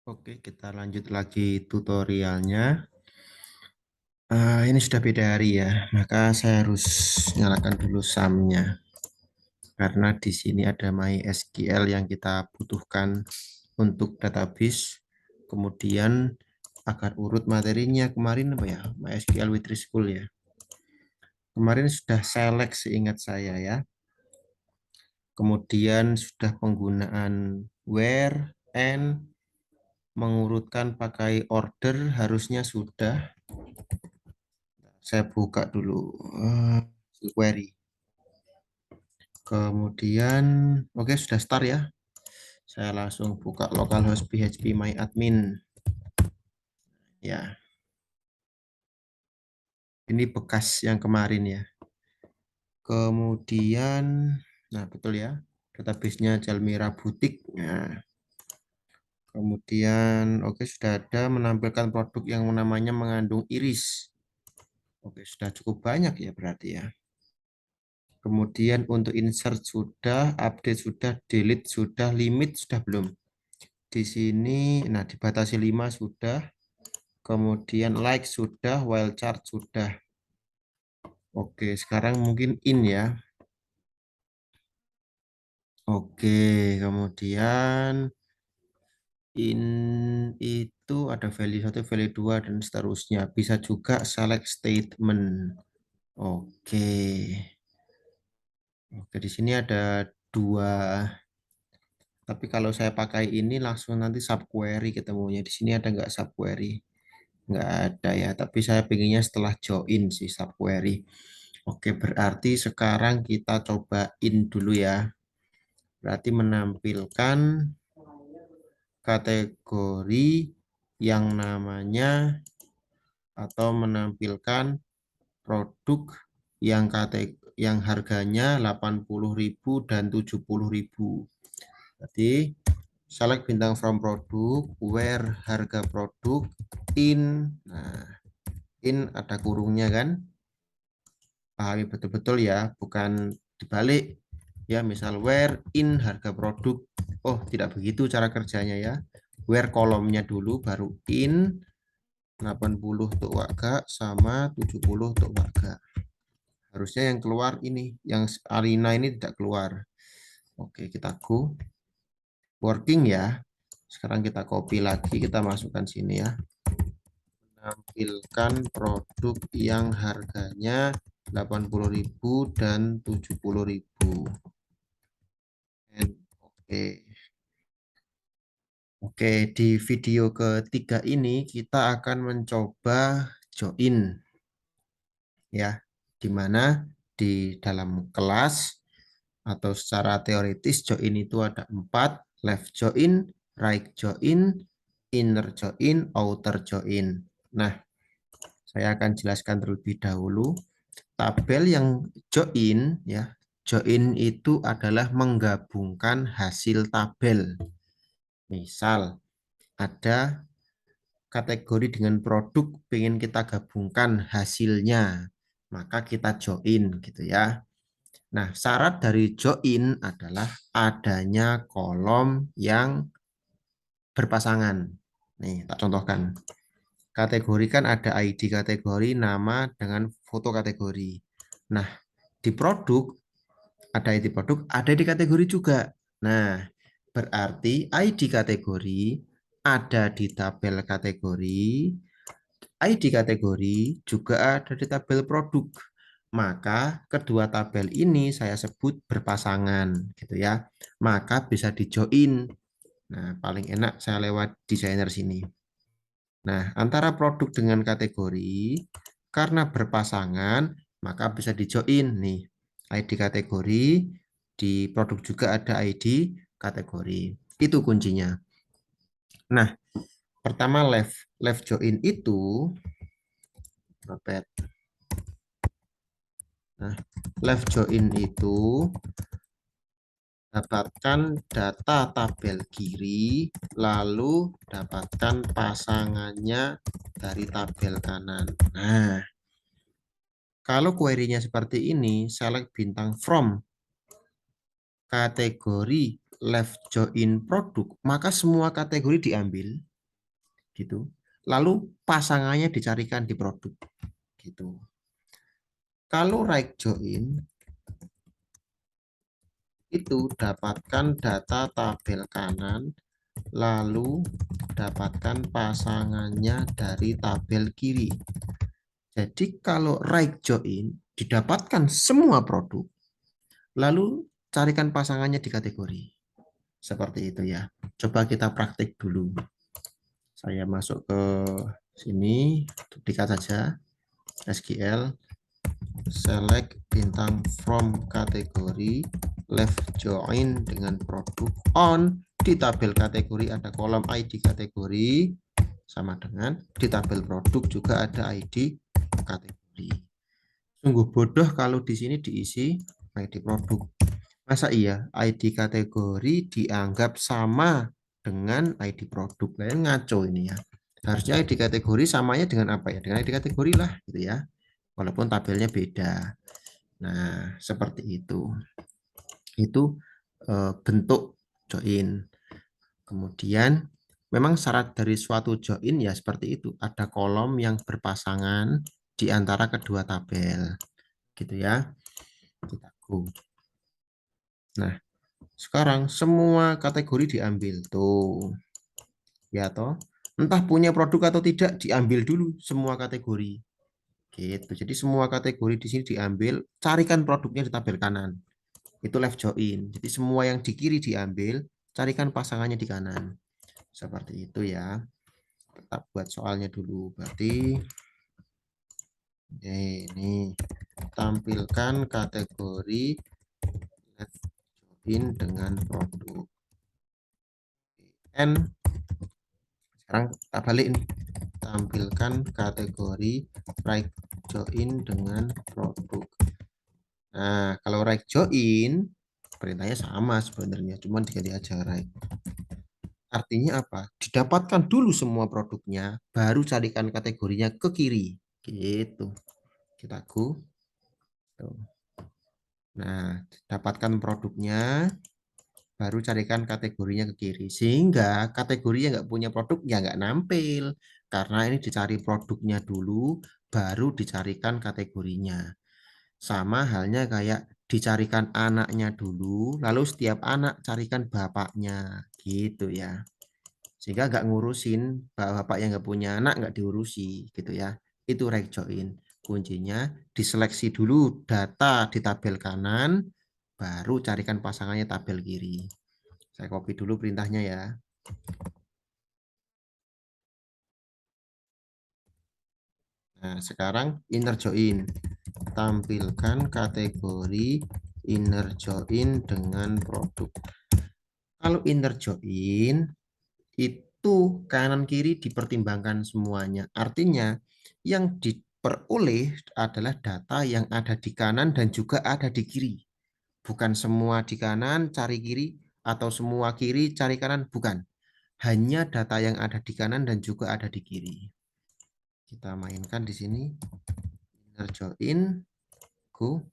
Oke, kita lanjut lagi tutorialnya. Ini sudah beda hari ya, maka saya harus nyalakan dulu SAM-nya. Karena di sini ada MySQL yang kita butuhkan untuk database. Kemudian agar urut materinya kemarin apa ya? MySQL with RESTful ya. Kemarin sudah select seingat saya ya. Kemudian sudah penggunaan where and mengurutkan pakai order harusnya sudah. Saya buka dulu query. Kemudian oke, sudah start ya. Saya langsung buka localhost php my admin. Ya, ini bekas yang kemarin ya. Kemudian, nah betul ya, database-nya Jalmira Butik. Nah, kemudian oke, sudah ada menampilkan produk yang namanya mengandung iris. Oke, sudah cukup banyak ya berarti ya. Kemudian untuk insert sudah, update sudah, delete sudah, limit sudah belum. Di sini, nah dibatasi 5 sudah. Kemudian like sudah, while chart sudah. Oke, sekarang mungkin in ya. Oke, kemudian in itu ada value 1, value 2, dan seterusnya. Bisa juga select statement. Oke. Oke, di sini ada 2. Tapi kalau saya pakai ini langsung nanti subquery ketemunya. Di sini ada nggak subquery? Nggak ada ya. Tapi saya pengennya setelah join sih subquery. Oke, berarti sekarang kita cobain dulu ya. Berarti menampilkan kategori yang namanya atau menampilkan produk yang harganya 80.000 dan 70.000. Jadi select bintang from produk, where harga produk, in. Nah, in ada kurungnya kan? Pahami betul-betul ya, bukan dibalik. Ya, misal where in harga produk. Oh, tidak begitu cara kerjanya ya. Where kolomnya dulu baru in 80 untuk warga sama 70 untuk warga. Harusnya yang keluar ini, yang Alina ini tidak keluar. Oke, kita go. Working ya. Sekarang kita copy lagi, kita masukkan sini ya. Menampilkan produk yang harganya 80.000 dan 70.000. Oke. Oke, di video ketiga ini kita akan mencoba join ya, di mana di dalam kelas atau secara teoritis join itu ada 4, left join, right join, inner join, outer join. Nah, saya akan jelaskan terlebih dahulu. Tabel yang join ya, join itu adalah menggabungkan hasil tabel. Misal ada kategori dengan produk pengen kita gabungkan hasilnya, maka kita join gitu ya. Nah, syarat dari join adalah adanya kolom yang berpasangan. Nih, tak contohkan. Kategori kan ada ID kategori, nama dengan foto kategori. Nah, di produk ada ID produk, ada di kategori juga. Nah, berarti ID kategori ada di tabel kategori, ID kategori juga ada di tabel produk. Maka kedua tabel ini saya sebut berpasangan gitu ya. Maka bisa di-join. Nah, paling enak saya lewat desainer sini. Nah, antara produk dengan kategori karena berpasangan maka bisa di-join nih. ID kategori, di produk juga ada ID kategori. Itu kuncinya. Nah, pertama left join itu Nah, left join itu dapatkan data tabel kiri, lalu dapatkan pasangannya dari tabel kanan. Nah, kalau query-nya seperti ini, select bintang from kategori left join produk, maka semua kategori diambil. gitu. Lalu pasangannya dicarikan di produk gitu. Kalau right join itu dapatkan data tabel kanan, lalu dapatkan pasangannya dari tabel kiri. Jadi kalau right join didapatkan semua produk, lalu carikan pasangannya di kategori. Seperti itu ya. Coba kita praktik dulu. Saya masuk ke sini, duplikat saja, SQL, select bintang from kategori, left join dengan produk on, di tabel kategori ada kolom ID kategori, sama dengan di tabel produk juga ada ID kategori. Sungguh bodoh kalau di sini diisi ID produk. Masa iya ID kategori dianggap sama dengan ID produk? Kalian ngaco ini ya. Harusnya ID kategori samanya dengan apa ya? Dengan ID kategori lah gitu ya. Walaupun tabelnya beda. Nah, seperti itu. Itu bentuk join. Kemudian memang syarat dari suatu join ya seperti itu. Ada kolom yang berpasangan di antara kedua tabel. Gitu ya. Kita go. Nah, sekarang semua kategori diambil tuh. Ya toh. Entah punya produk atau tidak diambil dulu semua kategori. Gitu. Jadi semua kategori di sini diambil, carikan produknya di tabel kanan. Itu left join. Jadi semua yang di kiri diambil, carikan pasangannya di kanan. Seperti itu ya. Tetap buat soalnya dulu. Berarti ini tampilkan kategori left join dengan produk. N sekarang kita balik nih. Tampilkan kategori right join dengan produk. Nah, kalau right join perintahnya sama sebenarnya, cuman diganti aja right. Artinya apa? Didapatkan dulu semua produknya, baru carikan kategorinya ke kiri. Gitu. Kita go. Tuh. Nah, dapatkan produknya, baru carikan kategorinya ke kiri. Sehingga kategori yang nggak punya produk ya nggak nampil. Karena ini dicari produknya dulu, baru dicarikan kategorinya. Sama halnya kayak dicarikan anaknya dulu, lalu setiap anak carikan bapaknya. Gitu ya. Sehingga nggak ngurusin bapak yang nggak punya anak nggak diurusi gitu ya. Itu right join. Kuncinya diseleksi dulu data di tabel kanan, baru carikan pasangannya tabel kiri. Saya copy dulu perintahnya ya. Nah, sekarang inner join. Tampilkan kategori inner join dengan produk. Kalau inner join itu kanan kiri dipertimbangkan semuanya. Artinya yang diperoleh adalah data yang ada di kanan dan juga ada di kiri. Bukan semua di kanan cari kiri atau semua kiri cari kanan, bukan. Hanya data yang ada di kanan dan juga ada di kiri. Kita mainkan di sini. Inner join, go.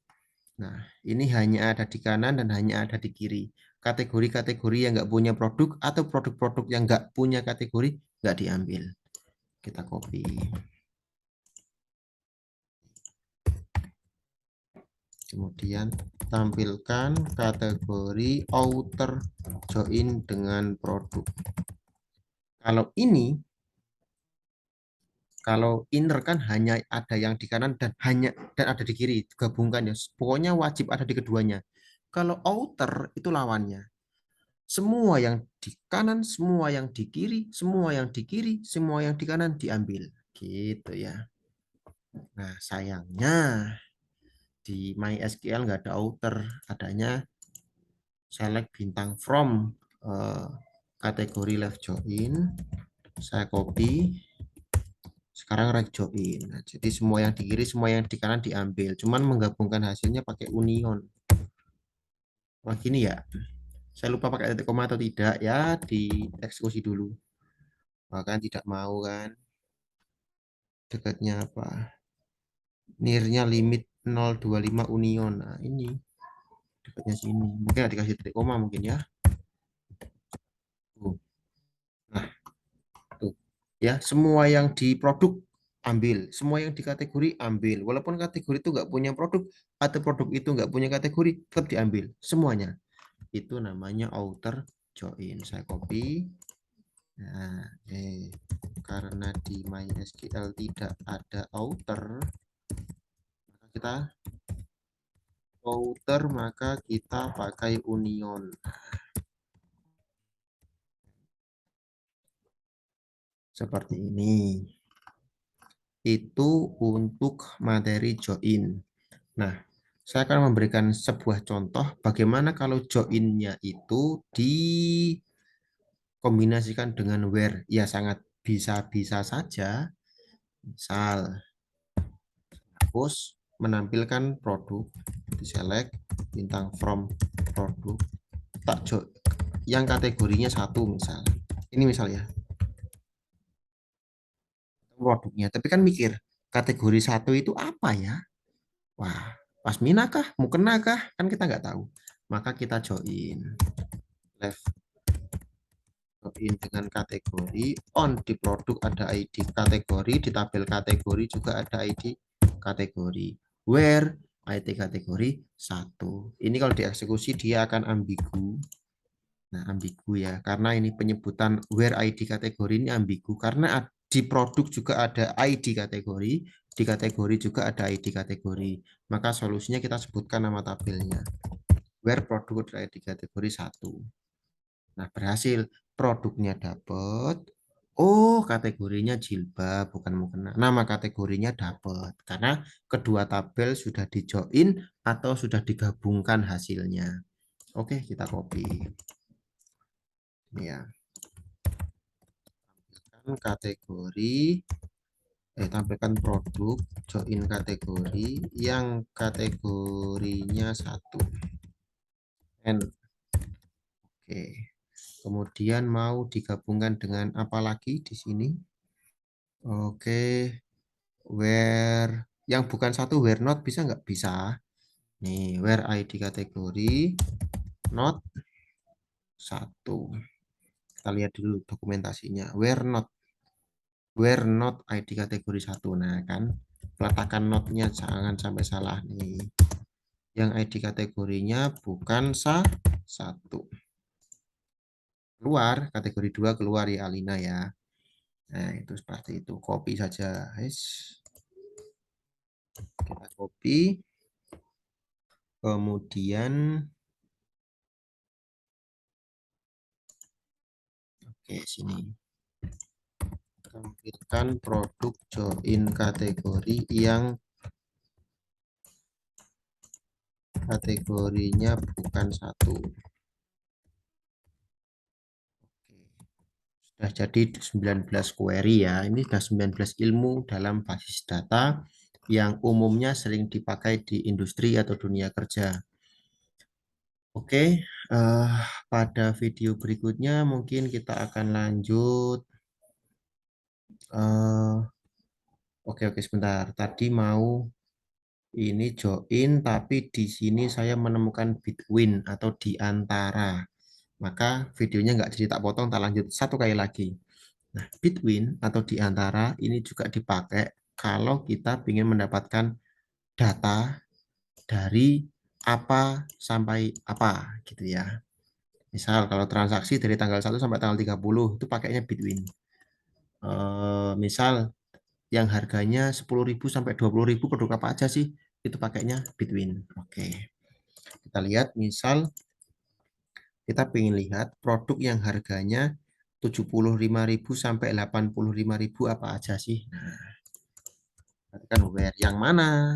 Nah, ini hanya ada di kanan dan hanya ada di kiri. Kategori-kategori yang nggak punya produk atau produk-produk yang nggak punya kategori nggak diambil. Kita copy. Kemudian tampilkan kategori outer join dengan produk. Kalau ini, kalau inner kan hanya ada yang di kanan dan ada di kiri, gabungkan ya. Pokoknya wajib ada di keduanya. Kalau outer itu lawannya. Semua yang di kanan, semua yang di kiri, semua yang di kiri, semua yang di kanan diambil. Gitu ya. Nah, sayangnya di MySQL nggak ada outer, adanya select bintang from kategori left join. Saya copy. Sekarang right join. Nah, jadi semua yang di kiri, semua yang di kanan diambil. Cuman menggabungkan hasilnya pakai union. Wah, gini ya. Saya lupa pakai titik koma atau tidak ya, di eksekusi dulu. Bahkan tidak mau kan. Dekatnya apa? Nearnya limit 025 union. Nah, ini dekatnya sini. Mungkin ada dikasih titik koma mungkin ya. Tuh. Nah, tuh. Ya, semua yang di produk ambil, semua yang di kategori ambil. Walaupun kategori itu nggak punya produk atau produk itu nggak punya kategori, tetap diambil semuanya. Itu namanya outer join. Saya copy. Nah, karena di MySQL tidak ada outer, maka kita pakai union. Seperti ini. Itu untuk materi join. Nah, saya akan memberikan sebuah contoh bagaimana kalau join-nya itu dikombinasikan dengan where. Ya, sangat bisa-bisa saja. Misal, hapus menampilkan produk, select bintang from produk, tak yang kategorinya satu misal. Ini misalnya produknya. Tapi kan mikir, kategori satu itu apa ya? Wah, pasmina kah? Mukena kah? Kan kita nggak tahu. Maka kita join. Left join dengan kategori. On di produk ada ID kategori. Di tabel kategori juga ada ID kategori. Where ID kategori 1. Ini kalau dieksekusi dia akan ambigu. Nah, ambigu ya. Karena ini penyebutan where ID kategori ini ambigu. Karena di produk juga ada ID kategori. Di kategori juga ada ID kategori. Maka solusinya kita sebutkan nama tabelnya. Where produk ada ID kategori 1. Nah, berhasil. Produknya dapat. Oh, kategorinya jilbab, bukan mukena. Nama kategorinya dapat. Karena kedua tabel sudah dijoin atau sudah digabungkan hasilnya. Oke, kita copy. Ya, kategori, tampilkan produk, join kategori yang kategorinya 1. Oke. Kemudian mau digabungkan dengan apa lagi di sini? Oke, where yang bukan satu where not bisa nggak? Bisa. Nih, where ID kategori not 1. Kita lihat dulu dokumentasinya. Where not ID kategori 1. Nah, kan peletakan notnya jangan sampai salah nih. Yang ID kategorinya bukan satu. Keluar, kategori 2 keluar ya Alina ya. Nah, itu seperti itu. Copy saja, guys. Kita copy. Kemudian, oke, sini. Tampilkan produk join kategori yang kategorinya bukan satu. Sudah jadi 19 query ya. Ini sudah 19 ilmu dalam basis data yang umumnya sering dipakai di industri atau dunia kerja. Oke, pada video berikutnya mungkin kita akan lanjut. Oke, sebentar. Tadi mau ini join, tapi di sini saya menemukan between atau di antara. Maka videonya nggak jadi tak potong, tak lanjut satu kali lagi. Nah, between atau di antara ini juga dipakai kalau kita ingin mendapatkan data dari apa sampai apa gitu ya. Misal kalau transaksi dari tanggal 1 sampai tanggal 30 itu pakainya between. Misal yang harganya 10.000 sampai 20.000 produk apa aja sih? Itu pakainya between. Oke. Kita lihat misal kita ingin lihat produk yang harganya 75.000 sampai 85.000 apa aja sih? Nah, kan where yang mana?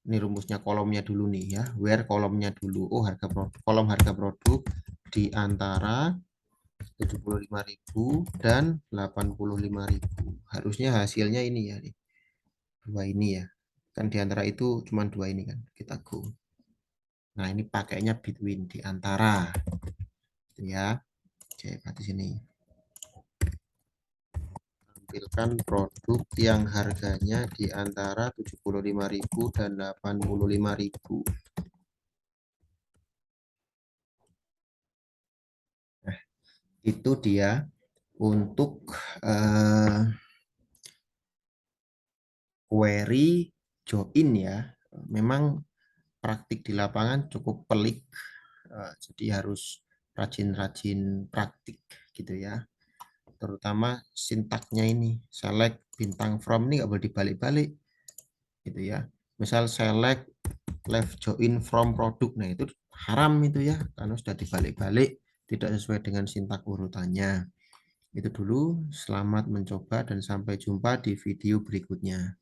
Ini rumusnya kolomnya dulu nih ya. Where kolomnya dulu. Oh, harga produk, kolom harga produk di antara 75.000 dan 85.000. Harusnya hasilnya ini ya nih. Dua ini ya. Kan di antara itu cuma dua ini kan. Kita go. Nah, ini pakainya between di antara. Ya. Oke, berarti sini. Tampilkan produk yang harganya di antara 75.000 dan 85.000. Nah, itu dia untuk query join ya. Memang praktik di lapangan cukup pelik, jadi harus rajin-rajin praktik gitu ya. Terutama sintaknya ini, select bintang from ini nggak boleh dibalik-balik gitu ya. Misal select left join from produk, nah itu haram itu ya, karena sudah dibalik-balik, tidak sesuai dengan sintak urutannya. Itu dulu, selamat mencoba dan sampai jumpa di video berikutnya.